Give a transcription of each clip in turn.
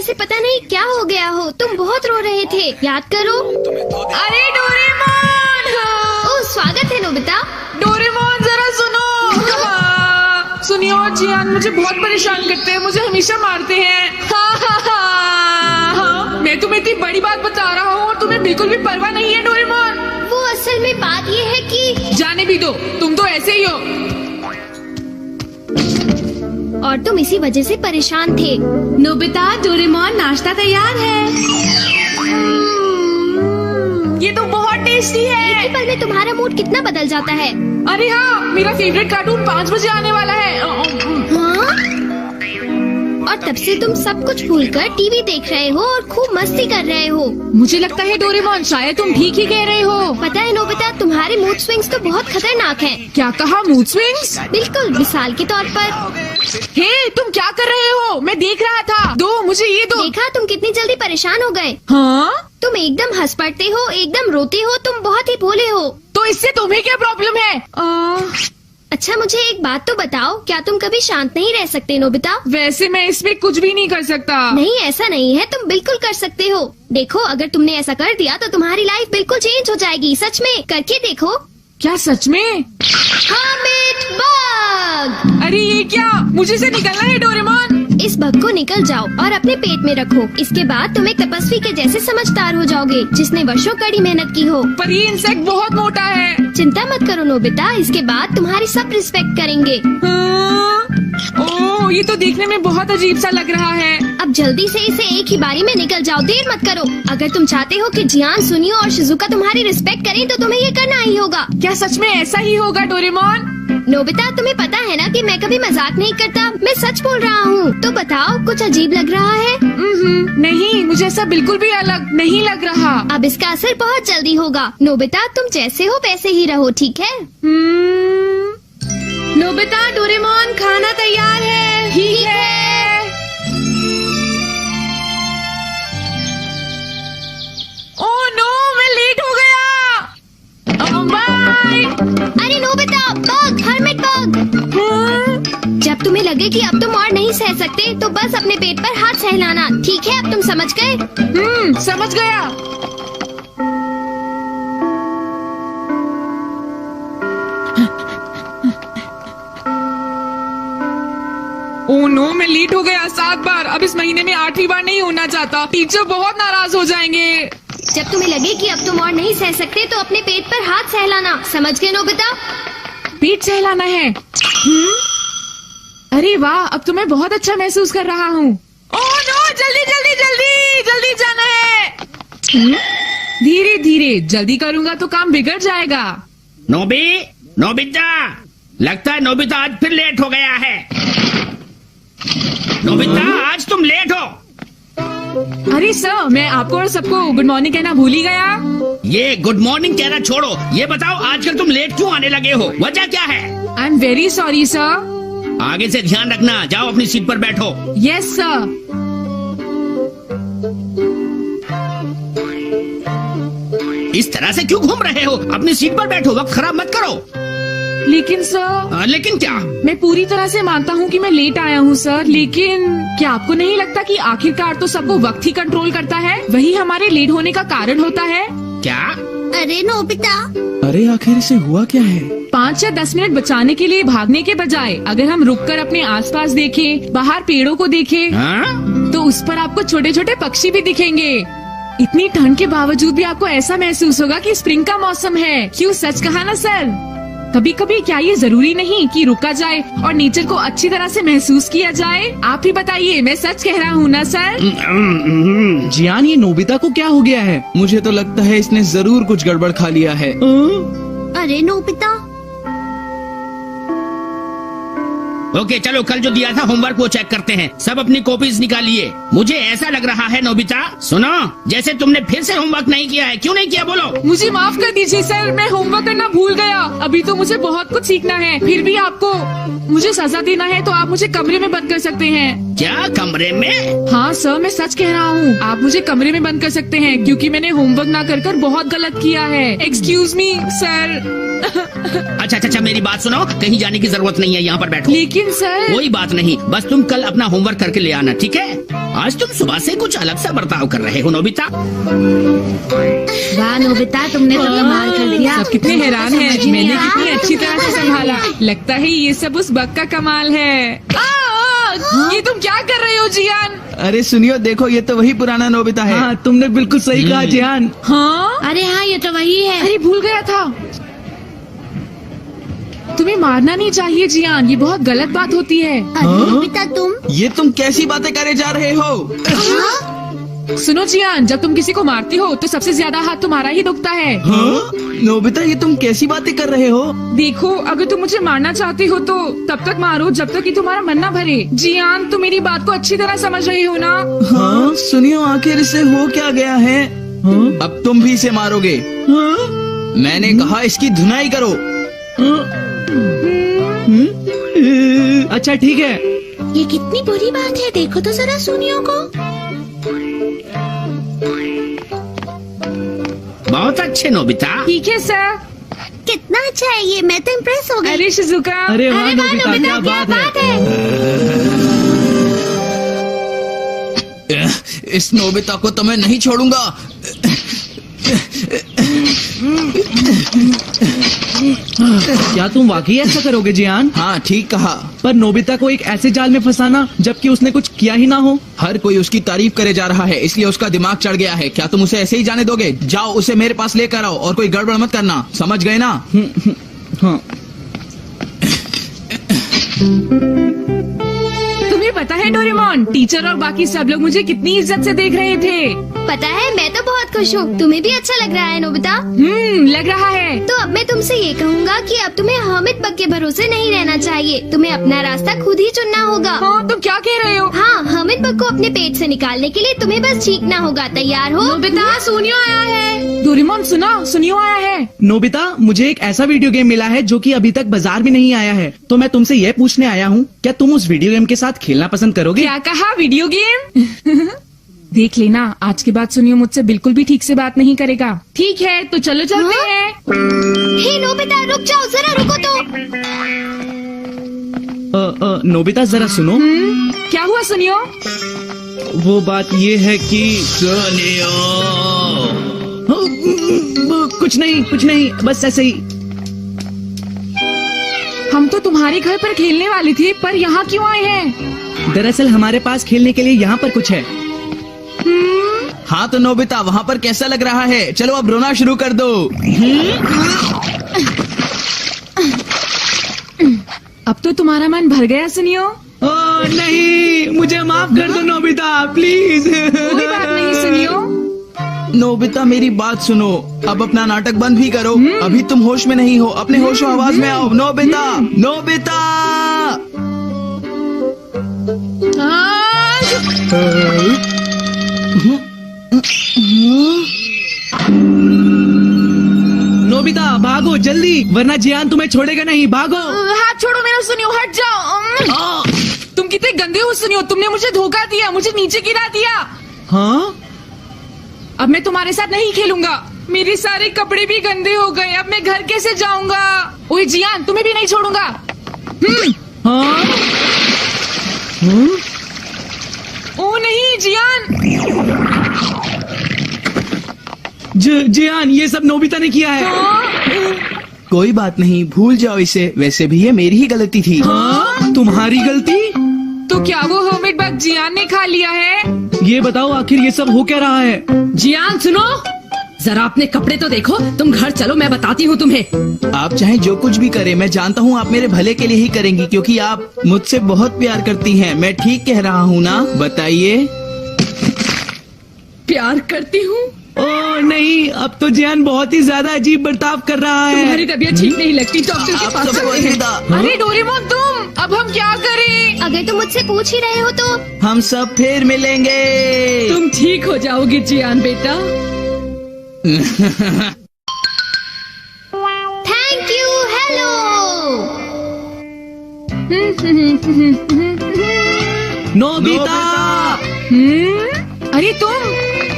जैसे पता नहीं क्या हो गया हो। तुम बहुत रो रहे थे, याद करो। अरे डोरेमोन! ओह, स्वागत है नोबिता। डोरेमोन जरा सुनो। सुनिए, और जियान मुझे बहुत परेशान करते हैं, मुझे हमेशा मारते हैं। मैं तुम्हें इतनी बड़ी बात बता रहा हूँ और तुम्हें बिल्कुल भी परवाह नहीं है डोरेमोन। वो असल में बात ये है कि जाने भी दो, तुम तो ऐसे ही हो। और तुम इसी वजह से परेशान थे। नोबिता, डोरेमोन, नाश्ता तैयार है। ये तो बहुत टेस्टी है। एक ही पल में तुम्हारा मूड कितना बदल जाता है। अरे हाँ, मेरा फेवरेट कार्टून 5 बजे आने वाला है। हाँ? और तब से तुम सब कुछ भूलकर टीवी देख रहे हो और खूब मस्ती कर रहे हो। मुझे लगता है डोरेमोन, शायद तुम ठीक ही कह रहे हो। पता है नोबिता, तुम्हारे मूड स्विंग्स तो बहुत खतरनाक हैं। क्या कहा, मूड स्विंग्स? बिल्कुल, मिसाल के तौर पर। हे, तुम क्या कर रहे हो? मैं देख रहा था। दो, मुझे ये दो। देखा, तुम कितनी जल्दी परेशान हो गए। हाँ? तुम एकदम हंस पड़ते हो, एकदम रोते हो, तुम बहुत ही भोले हो। तो इससे तुम्हें क्या प्रॉब्लम है? अच्छा, मुझे एक बात तो बताओ, क्या तुम कभी शांत नहीं रह सकते नोबिता? वैसे मैं इसमें कुछ भी नहीं कर सकता। नहीं, ऐसा नहीं है, तुम बिल्कुल कर सकते हो। देखो, अगर तुमने ऐसा कर दिया तो तुम्हारी लाइफ बिल्कुल चेंज हो जाएगी। सच में, करके देखो। क्या सच में? Hermit bug! अरे ये क्या? मुझे से निकलना है डोरेमोन। इस बग को निकल जाओ और अपने पेट में रखो। इसके बाद तुम एक तपस्वी के जैसे समझदार हो जाओगे, जिसने वर्षों कड़ी मेहनत की हो। पर ये इंसेक्ट बहुत मोटा है। चिंता मत करो नोबिता, इसके बाद तुम्हारी सब रिस्पेक्ट करेंगे। ओह, ये तो देखने में बहुत अजीब सा लग रहा है। अब जल्दी से इसे एक ही बारी में निकल जाओ, देर मत करो। अगर तुम चाहते हो कि जियान, सुनियो और शिजुका तुम्हारी रिस्पेक्ट करें तो तुम्हें ये करना ही होगा। क्या सच में ऐसा ही होगा डोरेमोन? नोबिता, तुम्हें पता है ना कि मैं कभी मजाक नहीं करता, मैं सच बोल रहा हूँ। तो बताओ, कुछ अजीब लग रहा है? नहीं, मुझे ऐसा बिल्कुल भी अलग नहीं लग रहा। अब इसका असर बहुत जल्दी होगा। नोबिता, तुम जैसे हो वैसे ही रहो, ठीक है? नोबिता, डोरेमोन, खाना तैयार है। ठीक है। ओह नो, मैं लेट हो गया। बाय। अरे नोबिता, बग, हर्मिट बग! जब तुम्हें लगे कि अब तुम और नहीं सह सकते तो बस अपने पेट पर हाथ सहलाना, ठीक है? अब तुम समझ गए? समझ गया। ओह नो, मैं लेट हो गया 7 बार। अब इस महीने में 8वीं बार नहीं होना चाहता। टीचर बहुत नाराज हो जाएंगे। जब तुम्हें लगे कि अब तुम और नहीं सह सकते तो अपने पेट पर हाथ सहलाना, समझ गए नोबिता? पेट सहलाना है। अरे वाह, अब तो मैं बहुत अच्छा महसूस कर रहा हूँ। ओह नो, जल्दी जल्दी जल्दी जल्दी जाना है। धीरे धीरे, जल्दी करूँगा तो काम बिगड़ जाएगा। नोबिता, लगता है नोबिता आज फिर लेट हो गया है। नोबिता, आज तुम लेट हो। अरे सर, मैं आपको और सबको गुड मॉर्निंग कहना भूल ही गया। ये गुड मॉर्निंग कहना छोड़ो, ये बताओ आजकल तुम लेट क्यों आने लगे हो? वजह क्या है? I am very sorry sir. आगे से ध्यान रखना, जाओ अपनी सीट पर बैठो। Yes sir. इस तरह से क्यों घूम रहे हो? अपनी सीट पर बैठो, वक्त खराब मत करो। लेकिन सर। लेकिन क्या? मैं पूरी तरह से मानता हूँ कि मैं लेट आया हूँ सर, लेकिन क्या आपको नहीं लगता कि आखिरकार तो सबको वक्त ही कंट्रोल करता है? वही हमारे लेट होने का कारण होता है। क्या? अरे नोबिता, अरे आखिर इसे हुआ क्या है? 5 या 10 मिनट बचाने के लिए भागने के बजाय अगर हम रुककर अपने आसपास देखें, बाहर पेड़ों को देखें, तो उस पर आपको छोटे छोटे पक्षी भी दिखेंगे। इतनी ठंड के बावजूद भी आपको ऐसा महसूस होगा कि स्प्रिंग का मौसम है। क्यों, सच कहा ना सर? कभी कभी क्या ये जरूरी नहीं कि रुका जाए और नेचर को अच्छी तरह से महसूस किया जाए? आप ही बताइए, मैं सच कह रहा हूँ ना सर? जियान, ये नोबिता को क्या हो गया है? मुझे तो लगता है इसने जरूर कुछ गड़बड़ खा लिया है। अरे नोबिता। ओके, चलो कल जो दिया था होमवर्क वो चेक करते हैं। सब अपनी कॉपीज निकालिए। मुझे ऐसा लग रहा है नोबिता, सुनो, जैसे तुमने फिर से होमवर्क नहीं किया है। क्यों नहीं किया, बोलो? मुझे माफ कर दीजिए सर, मैं होमवर्क करना भूल गया। अभी तो मुझे बहुत कुछ सीखना है। फिर भी आपको मुझे सजा देना है तो आप मुझे कमरे में बंद कर सकते हैं। क्या, कमरे में? हाँ सर, मैं सच कह रहा हूँ। आप मुझे कमरे में बंद कर सकते हैं क्योंकि मैंने होमवर्क ना कर बहुत गलत किया है। Excuse me sir. अच्छा, मेरी बात सुनो, कहीं जाने की जरूरत नहीं है, यहाँ पर बैठो। लेकिन सर। कोई बात नहीं, बस तुम कल अपना होमवर्क करके ले आना, ठीक है? आज तुम सुबह से कुछ अलग सा बर्ताव कर रहे हो नोबिता। वाह नोबिता, तुमने तो कमाल कर दिया। सब कितने हैरान हैं, मैंने कितनी अच्छी तरह से संभाला। लगता है ये सब उस बग का कमाल है। ये तुम क्या कर रहे हो जियान? अरे सुनियो, देखो ये तो वही पुराना नोबिता है। हाँ, तुमने बिल्कुल सही कहा जियान। हाँ, अरे हाँ, ये तो वही है। अरे भूल गया था। तुम्हें मारना नहीं चाहिए जियान, ये बहुत गलत बात होती है। नोबिता तुम ये तुम कैसी बातें करे जा रहे हो? सुनो जियान, जब तुम किसी को मारती हो तो सबसे ज्यादा हाथ तुम्हारा ही दुखता है। हाँ? नोबिता, ये तुम कैसी बातें कर रहे हो? देखो, अगर तुम मुझे मारना चाहती हो तो तब तक मारो जब तक कि तुम्हारा मन न भरे। जियान, तुम मेरी बात को अच्छी तरह समझ रही हो ना? हाँ, सुनियो, आखिर इसे हो क्या गया है? हाँ? अब तुम भी इसे मारोगे? हाँ? मैंने कहा इसकी धुनाई करो। अच्छा ठीक है। ये कितनी बुरी बात है, देखो तो जरा सुनियो को। बहुत अच्छे नोबिता। ठीक है सर। कितना अच्छा है ये, मैं तो इम्प्रेस हो गई। अरे शिजुका। अरे वाह नोबिता, क्या बात है। इस नोबिता को तो मैं नहीं छोड़ूंगा। क्या तुम वाकई ऐसा करोगे जियान? हाँ, ठीक कहा। पर नोबिता को एक ऐसे जाल में फंसाना जबकि उसने कुछ किया ही ना हो। हर कोई उसकी तारीफ करे जा रहा है, इसलिए उसका दिमाग चढ़ गया है। क्या तुम उसे ऐसे ही जाने दोगे? जाओ, उसे मेरे पास लेकर आओ और कोई गड़बड़ मत करना, समझ गए ना? हाँ। तुम्हें पता है डोरेमोन, टीचर और बाकी सब लोग मुझे कितनी इज्जत से देख रहे थे। पता है, मैं तो बहुत खुश हूँ। तुम्हें भी अच्छा लग रहा है नोबिता? लग रहा है। तो अब मैं तुमसे ये कहूँगा कि अब तुम्हें हर्मिट बग के भरोसे नहीं रहना चाहिए। तुम्हें अपना रास्ता खुद ही चुनना होगा। हाँ, तुम क्या कह रहे हो? हाँ, हर्मिट बग को अपने पेट से निकालने के लिए तुम्हें बस चीखना होगा। तैयार हो? नोबिता, सुनियो आया है। डोरेमोन सुना, सुनियो आया है। नोबिता, मुझे एक ऐसा वीडियो गेम मिला है जो कि अभी तक बाजार में नहीं आया है, तो मैं तुमसे यह पूछने आया हूँ, क्या तुम उस वीडियो गेम के साथ खेलना पसंद करोगे? क्या कहा, वीडियो गेम? देख लेना, आज के बाद सुनियो मुझसे बिल्कुल भी ठीक से बात नहीं करेगा। ठीक है, तो चलो चलते हैं। हे नोबिता, रुक जाओ, जरा रुको तो। नोबिता जरा सुनो। क्या हुआ सुनियो? वो बात ये है कि कुछ नहीं, बस ऐसे ही। हम तो तुम्हारे घर पर खेलने वाले थे, पर यहाँ क्यों आए हैं? दरअसल हमारे पास खेलने के लिए यहाँ पर कुछ है। हाँ तो नोबिता, वहाँ पर कैसा लग रहा है? चलो अब रोना शुरू कर दो। अब तो तुम्हारा मन भर गया सुनियो। ओह नहीं, मुझे माफ कर दो नोबिता, प्लीज। कोई बात नहीं सुनियो। नोबिता, मेरी बात सुनो, अब अपना नाटक बंद भी करो। अभी तुम होश में नहीं हो, अपने होशो आवाज में आओ। Nobita, Nobita. नोबिता भागो जल्दी, वरना जियान तुम्हें छोड़ेगा नहीं। भागो। हाथ छोड़ो मेरा सुनियो, हट जाओ। तुम कितने गंदे हो सुनियो, तुमने मुझे धोखा दिया, मुझे नीचे गिरा दिया। हाँ, अब मैं तुम्हारे साथ नहीं खेलूंगा। मेरे सारे कपड़े भी गंदे हो गए, अब मैं घर कैसे जाऊंगा? ओए जियान, तुम्हें भी नहीं छोड़ूंगा। हाँ? ओ नहीं जियान। जियान, ये सब नोबिता ने किया है। कोई बात नहीं, भूल जाओ इसे। वैसे भी ये मेरी ही गलती थी। हाँ? तुम्हारी गलती? तो क्या वो हर्मिट बग जियान ने खा लिया है? ये बताओ आखिर ये सब हो क्या रहा है? जियान सुनो, जरा अपने कपड़े तो देखो। तुम घर चलो, मैं बताती हूँ तुम्हें। आप चाहे जो कुछ भी करें, मैं जानता हूँ आप मेरे भले के लिए ही करेंगी, क्योंकि आप मुझसे बहुत प्यार करती हैं। मैं ठीक कह रहा हूँ ना? बताइए। प्यार करती हूँ? ओह नहीं, अब तो जियान बहुत ही ज्यादा अजीब बर्ताव कर रहा है। तुम्हारी तबीयत ठीक नहीं लगती, डॉक्टर के पास चलते हैं। अरे डोरेमोन तुम, अब हम क्या करें? अगर तुम मुझसे पूछ ही रहे हो तो हम सब फिर मिलेंगे। तुम ठीक हो जाओगे जियान बेटा। Thank you. Hello Nobita. अरे तुम,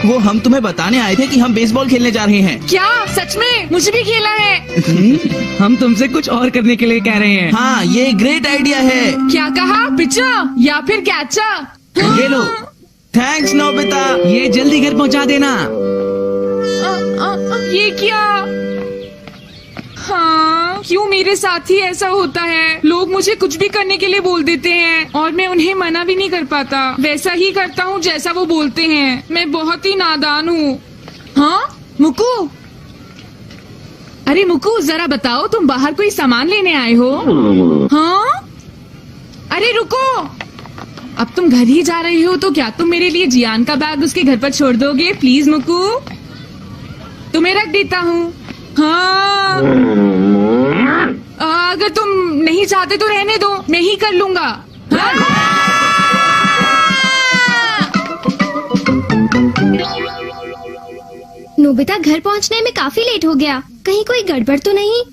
वो हम तुम्हें बताने आए थे कि हम बेसबॉल खेलने जा रहे हैं। क्या सच में? मुझे भी खेलना है। हम तुमसे कुछ और करने के लिए कह रहे हैं। हाँ, ये ग्रेट आइडिया है। क्या कहा? पिचर या फिर कैचर? ये लो। थैंक्स नोबिता, ये जल्दी घर पहुंचा देना। ये क्या? हाँ, क्यों मेरे साथ ही ऐसा होता है? लोग मुझे कुछ भी करने के लिए बोल देते हैं और मैं उन्हें मना भी नहीं कर पाता। वैसा ही करता हूँ जैसा वो बोलते हैं। मैं बहुत ही नादान हूँ। हाँ मुकू, अरे मुकू जरा बताओ, तुम बाहर कोई सामान लेने आए हो? हाँ, अरे रुको, अब तुम घर ही जा रही हो तो क्या तुम मेरे लिए जियान का बैग उसके घर पर छोड़ दोगे? प्लीज मुकू, तुम्हें रख देता हूँ। हाँ, अगर तुम नहीं चाहते तो रहने दो, मैं ही कर लूंगा। हाँ? नोबिता घर पहुंचने में काफी लेट हो गया। कहीं कोई गड़बड़ तो नहीं?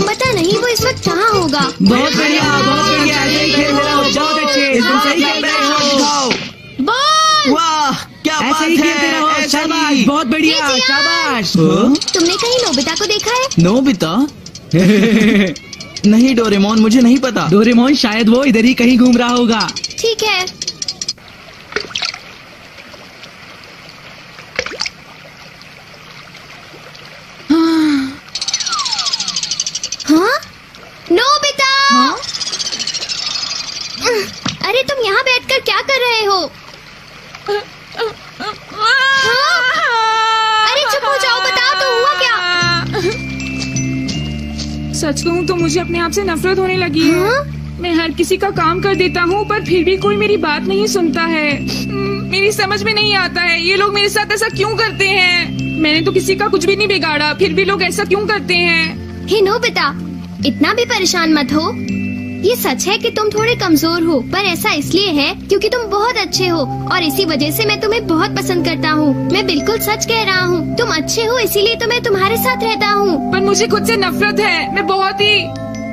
पता नहीं वो इस वक्त कहाँ होगा। बहुत बढ़िया, बहुत बढ़िया, ऐसे ही खेल रहे हो, बहुत अच्छे, तुम सही खेल रहे हो। बॉल! वाह, क्या बात है, ऐसे ही। बहुत बढ़िया, ये जियान! शाबाश। तुमने कहीं नोबिता को देखा है? नोबिता? नहीं डोरेमोन, मुझे नहीं पता। डोरेमोन शायद वो इधर ही कहीं घूम रहा होगा। ठीक है। हाँ? नोबिता! हाँ? अरे तुम यहाँ बैठकर क्या कर रहे हो? अरे चुप हो जाओ, बताओ तो हुआ क्या? सच कहूँ तो मुझे अपने आप से नफरत होने लगी है। हाँ? मैं हर किसी का काम कर देता हूँ पर फिर भी कोई मेरी बात नहीं सुनता है। मेरी समझ में नहीं आता है ये लोग मेरे साथ ऐसा क्यों करते हैं। मैंने तो किसी का कुछ भी नहीं बिगाड़ा, फिर भी लोग ऐसा क्यों करते हैं। हे नोबिता, इतना भी परेशान मत हो। ये सच है कि तुम थोड़े कमजोर हो, पर ऐसा इसलिए है क्योंकि तुम बहुत अच्छे हो और इसी वजह से मैं तुम्हें बहुत पसंद करता हूँ। मैं बिल्कुल सच कह रहा हूँ। तुम अच्छे हो इसीलिए तो मैं तुम्हारे साथ रहता हूँ। पर मुझे खुद से नफरत है। मैं बहुत ही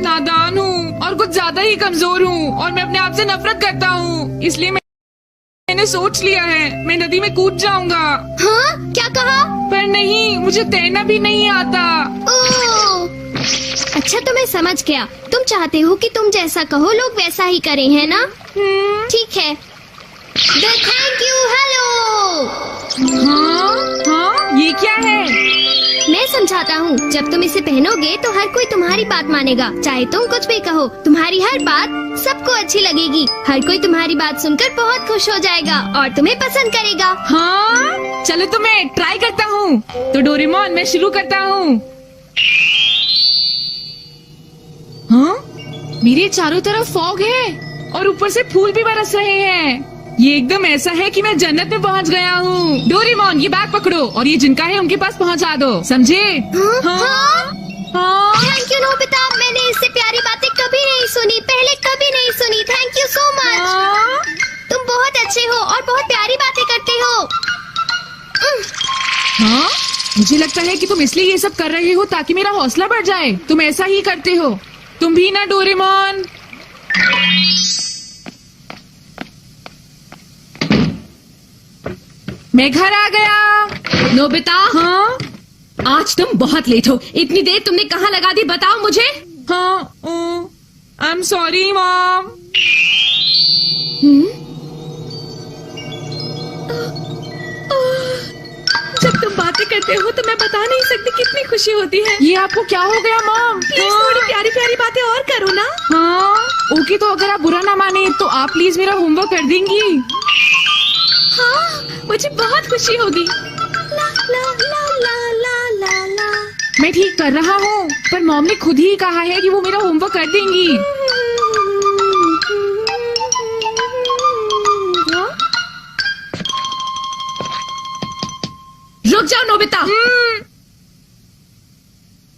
नादान हूँ और कुछ ज्यादा ही कमजोर हूँ और मैं अपने आप से नफरत करता हूँ। इसलिए मैंने सोच लिया है मैं नदी में कूद जाऊंगा। हाँ? क्या कहा? पर नहीं, मुझे तैरना भी नहीं आता। ओह, अच्छा तो मैं समझ गया। तुम चाहते हो कि तुम जैसा कहो लोग वैसा ही करें, है ना? ठीक है। The thank you hello. हाँ हाँ, ये क्या है? मैं समझाता हूँ। जब तुम इसे पहनोगे तो हर कोई तुम्हारी बात मानेगा, चाहे तुम कुछ भी कहो। तुम्हारी हर बात सबको अच्छी लगेगी। हर कोई तुम्हारी बात सुनकर बहुत खुश हो जाएगा और तुम्हें पसंद करेगा। हाँ, चलो तो मैं ट्राई करता हूँ। तो डोरेमोन मैं शुरू करता हूँ। हाँ, मेरे चारों तरफ फॉग है और ऊपर से फूल भी बरस रहे हैं। ये एकदम ऐसा है कि मैं जन्नत में पहुंच गया हूँ। डोरेमोन ये बैग पकड़ो और ये जिनका है उनके पास पहुंचा दो, समझे? हाँ? हाँ। थैंक यू नोबिता, मैंने इससे प्यारी बातें कभी नहीं सुनी, पहले कभी नहीं सुनी। Thank you so much. हाँ। तुम बहुत अच्छे हो और बहुत प्यारी बातें करते हो। हाँ, मुझे लगता है कि तुम इसलिए ये सब कर रहे हो ताकि मेरा हौसला बढ़ जाए। तुम ऐसा ही करते हो, तुम भी ना डोरेमोन। मैं घर आ गया। नोबिता, हाँ आज तुम बहुत लेट हो। इतनी देर तुमने कहाँ लगा दी बताओ मुझे। हाँ, आई एम सॉरी मॉम। जब तुम बातें करते हो तो मैं बता नहीं सकती कितनी खुशी होती है। ये आपको क्या हो गया मॉम? प्लीज थोड़ी प्यारी प्यारी बातें और करो ना। हाँ ओके, तो अगर आप बुरा ना माने तो आप प्लीज मेरा होमवर्क कर देंगी। हाँ, मुझे बहुत खुशी होगी। ला ला ला ला ला ला ला। मैं ठीक कर रहा हूँ, पर मॉम ने खुद ही कहा है कि वो मेरा होमवर्क कर देंगी। रुक जाओ नोबिता।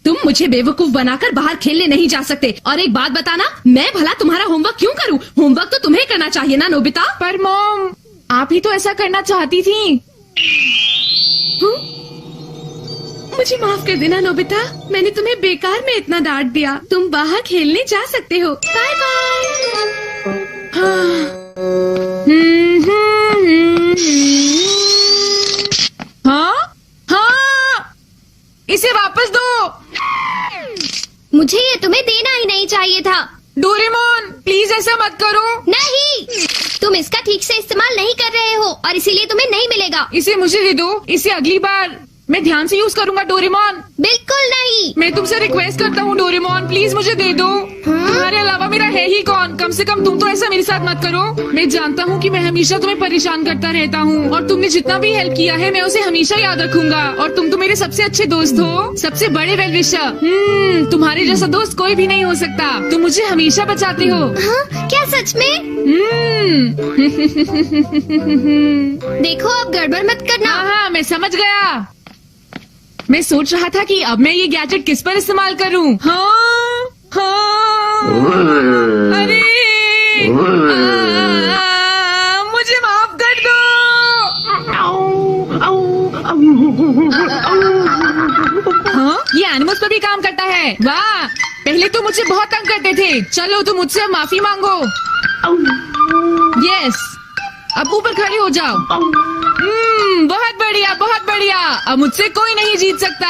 तुम मुझे बेवकूफ बनाकर बाहर खेलने नहीं जा सकते। और एक बात बताना, मैं भला तुम्हारा होमवर्क क्यों करूं? होमवर्क तो तुम्हें करना चाहिए ना नोबिता। पर मॉम, आप ही तो ऐसा करना चाहती थी। मुझे माफ कर देना नोबिता, मैंने तुम्हें बेकार में इतना डांट दिया। तुम बाहर खेलने जा सकते हो। Bye bye. हाँ? इस्तेमाल नहीं कर रहे हो और इसीलिए तुम्हें नहीं मिलेगा। इसे मुझे दे दो, इसे अगली बार मैं ध्यान से यूज करूंगा डोरेमोन। बिल्कुल नहीं। मैं तुमसे रिक्वेस्ट करता हूँ डोरेमोन, प्लीज मुझे दे दो। तुम्हारे अलावा मेरा है ही कौन? कम से कम तुम तो ऐसा मेरे साथ मत करो। मैं जानता हूँ कि मैं हमेशा तुम्हें परेशान करता रहता हूँ और तुमने जितना भी हेल्प किया है मैं उसे हमेशा याद रखूंगा। और तुम तो मेरे सबसे अच्छे दोस्त हो, सबसे बड़े वेल विशर। तुम्हारे जैसा दोस्त कोई भी नहीं हो सकता। तुम मुझे हमेशा बचाते हो। हाँ, क्या सच में? देखो अब गड़बड़ मत करना। हाँ, मैं समझ गया। मैं सोच रहा था कि अब मैं ये गैजेट किस पर इस्तेमाल करूं। हाँ, हाँ, अरे मुझे माफ कर दो। हाँ, ये एनिमल्स पर भी काम करता है। वाह, पहले तो मुझे बहुत तंग करते थे। चलो तुम मुझसे अब माफी मांगो। यस, अब ऊपर खड़े हो जाओ। बहुत बढ़िया, बहुत बढ़िया। अब मुझसे कोई नहीं जीत सकता।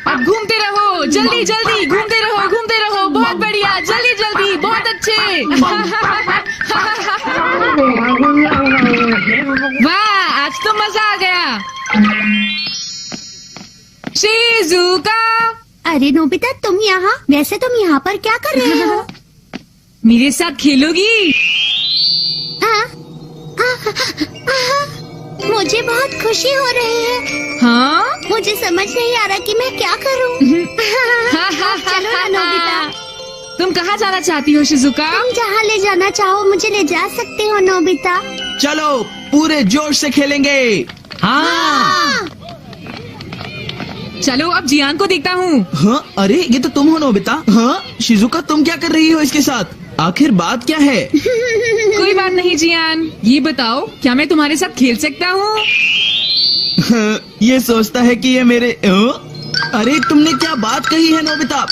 अब घूमते रहो, जल्दी जल्दी घूमते रहो, घूमते रहो। बहुत बढ़िया, जल्दी जल्दी, बहुत अच्छे। वाह, आज तो मजा आ गया। शिजुका, अरे नोबिता, तुम यहाँ? वैसे तुम यहाँ पर क्या कर रहे हो? मेरे साथ खेलोगी? मुझे बहुत खुशी हो रही है। हाँ, मुझे समझ नहीं आ रहा कि मैं क्या करूं। चलो ना नोबिता। तुम कहाँ जाना चाहती हो शिजुका? तुम जहाँ ले जाना चाहो मुझे ले जा सकते हो नोबिता। चलो पूरे जोश से खेलेंगे। हाँ, चलो अब जियान को देखता हूँ। हाँ, अरे ये तो तुम हो नोबिता। हाँ, शिजुका तुम क्या कर रही हो इसके साथ? आखिर बात क्या है? कोई बात नहीं जियान, ये बताओ क्या मैं तुम्हारे साथ खेल सकता हूँ? ये सोचता है कि ये मेरे अरे तुमने क्या बात कही है नोबिता?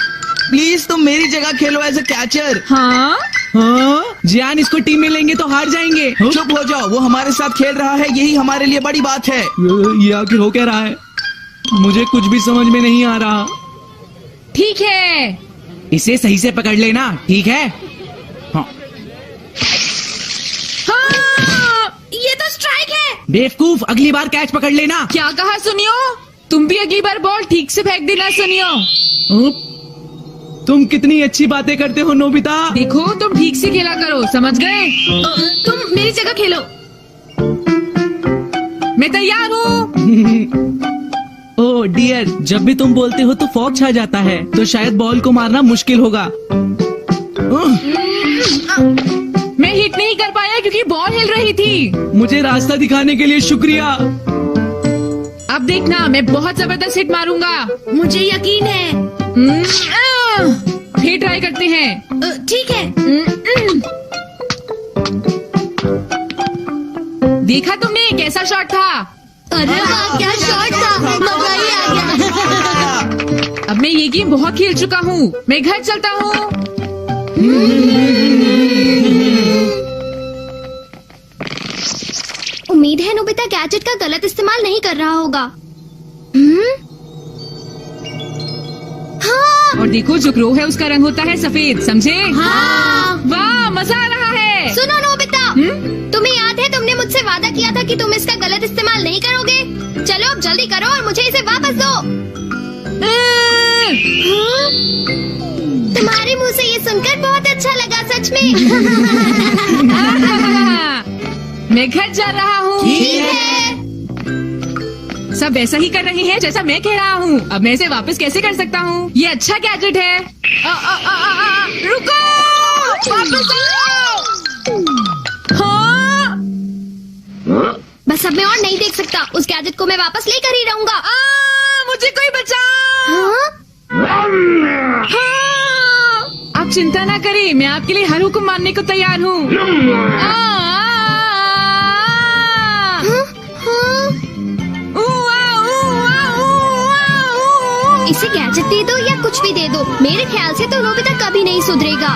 प्लीज तुम मेरी जगह खेलो एज अ कैचर। हाँ, हाँ, जियान इसको टीम में लेंगे तो हार जाएंगे। चुप हो जाओ, वो हमारे साथ खेल रहा है, यही हमारे लिए बड़ी बात है। ये आखिर हो क्या रहा है? मुझे कुछ भी समझ में नहीं आ रहा। ठीक है, इसे सही से पकड़ लेना, ठीक है? हाँ। हाँ, ये तो स्ट्राइक है। बेवकूफ, अगली बार कैच पकड़ लेना। क्या कहा सुनियो? तुम भी अगली बार बॉल ठीक से फेंक देना सुनियो। तुम कितनी अच्छी बातें करते हो नोबिता। देखो तुम ठीक से खेला करो, समझ गए? तुम मेरी जगह खेलो। मैं तैयार हूँ। ओह डियर, जब भी तुम बोलते हो तो फॉग छा जाता है, तो शायद बॉल को मारना मुश्किल होगा। मैं हिट नहीं कर पाया क्योंकि बॉल हिल रही थी। मुझे रास्ता दिखाने के लिए शुक्रिया। अब देखना, मैं बहुत जबरदस्त हिट मारूंगा। मुझे यकीन है। फिर ट्राई करते हैं। ठीक है। देखा तुमने कैसा शॉट था? अरे वाह, क्या शॉट था, मजा ही आ गया। अब मैं ये गेम बहुत खेल चुका हूँ, मैं घर चलता हूँ। उम्मीद है नोबिता गैजेट का गलत इस्तेमाल नहीं कर रहा होगा। हाँ, और देखो जो ग्रो है उसका रंग होता है सफेद, समझे? हाँ। वाह, मजा आ रहा है। सुनो नोबिता, तुम्हें याद है तुमने मुझसे वादा किया था कि तुम इसका गलत इस्तेमाल नहीं करोगे? चलो अब जल्दी करो और मुझे इसे वापस दो। हाँ? तुम्हारे मुंह से ये सुनकर बहुत अच्छा लगा, सच में। मैं घर जा रहा हूँ। ठीक है। सब ऐसा ही कर रहे हैं जैसा मैं कह रहा हूँ। अब मैं इसे वापस कैसे कर सकता हूँ? ये अच्छा गैजेट है। रुको, वापस आओ। हाँ? बस अब मैं और नहीं देख सकता, उस गैजेट को मैं वापस लेकर ही रहूंगा। मुझे कोई बचाओ। हाँ? हाँ, आप चिंता ना करें, मैं आपके लिए हर हुक्म मानने को तैयार हूँ। इसे गैजेट दे दो या कुछ भी दे दो, मेरे ख्याल से तो नोबिता कभी नहीं सुधरेगा।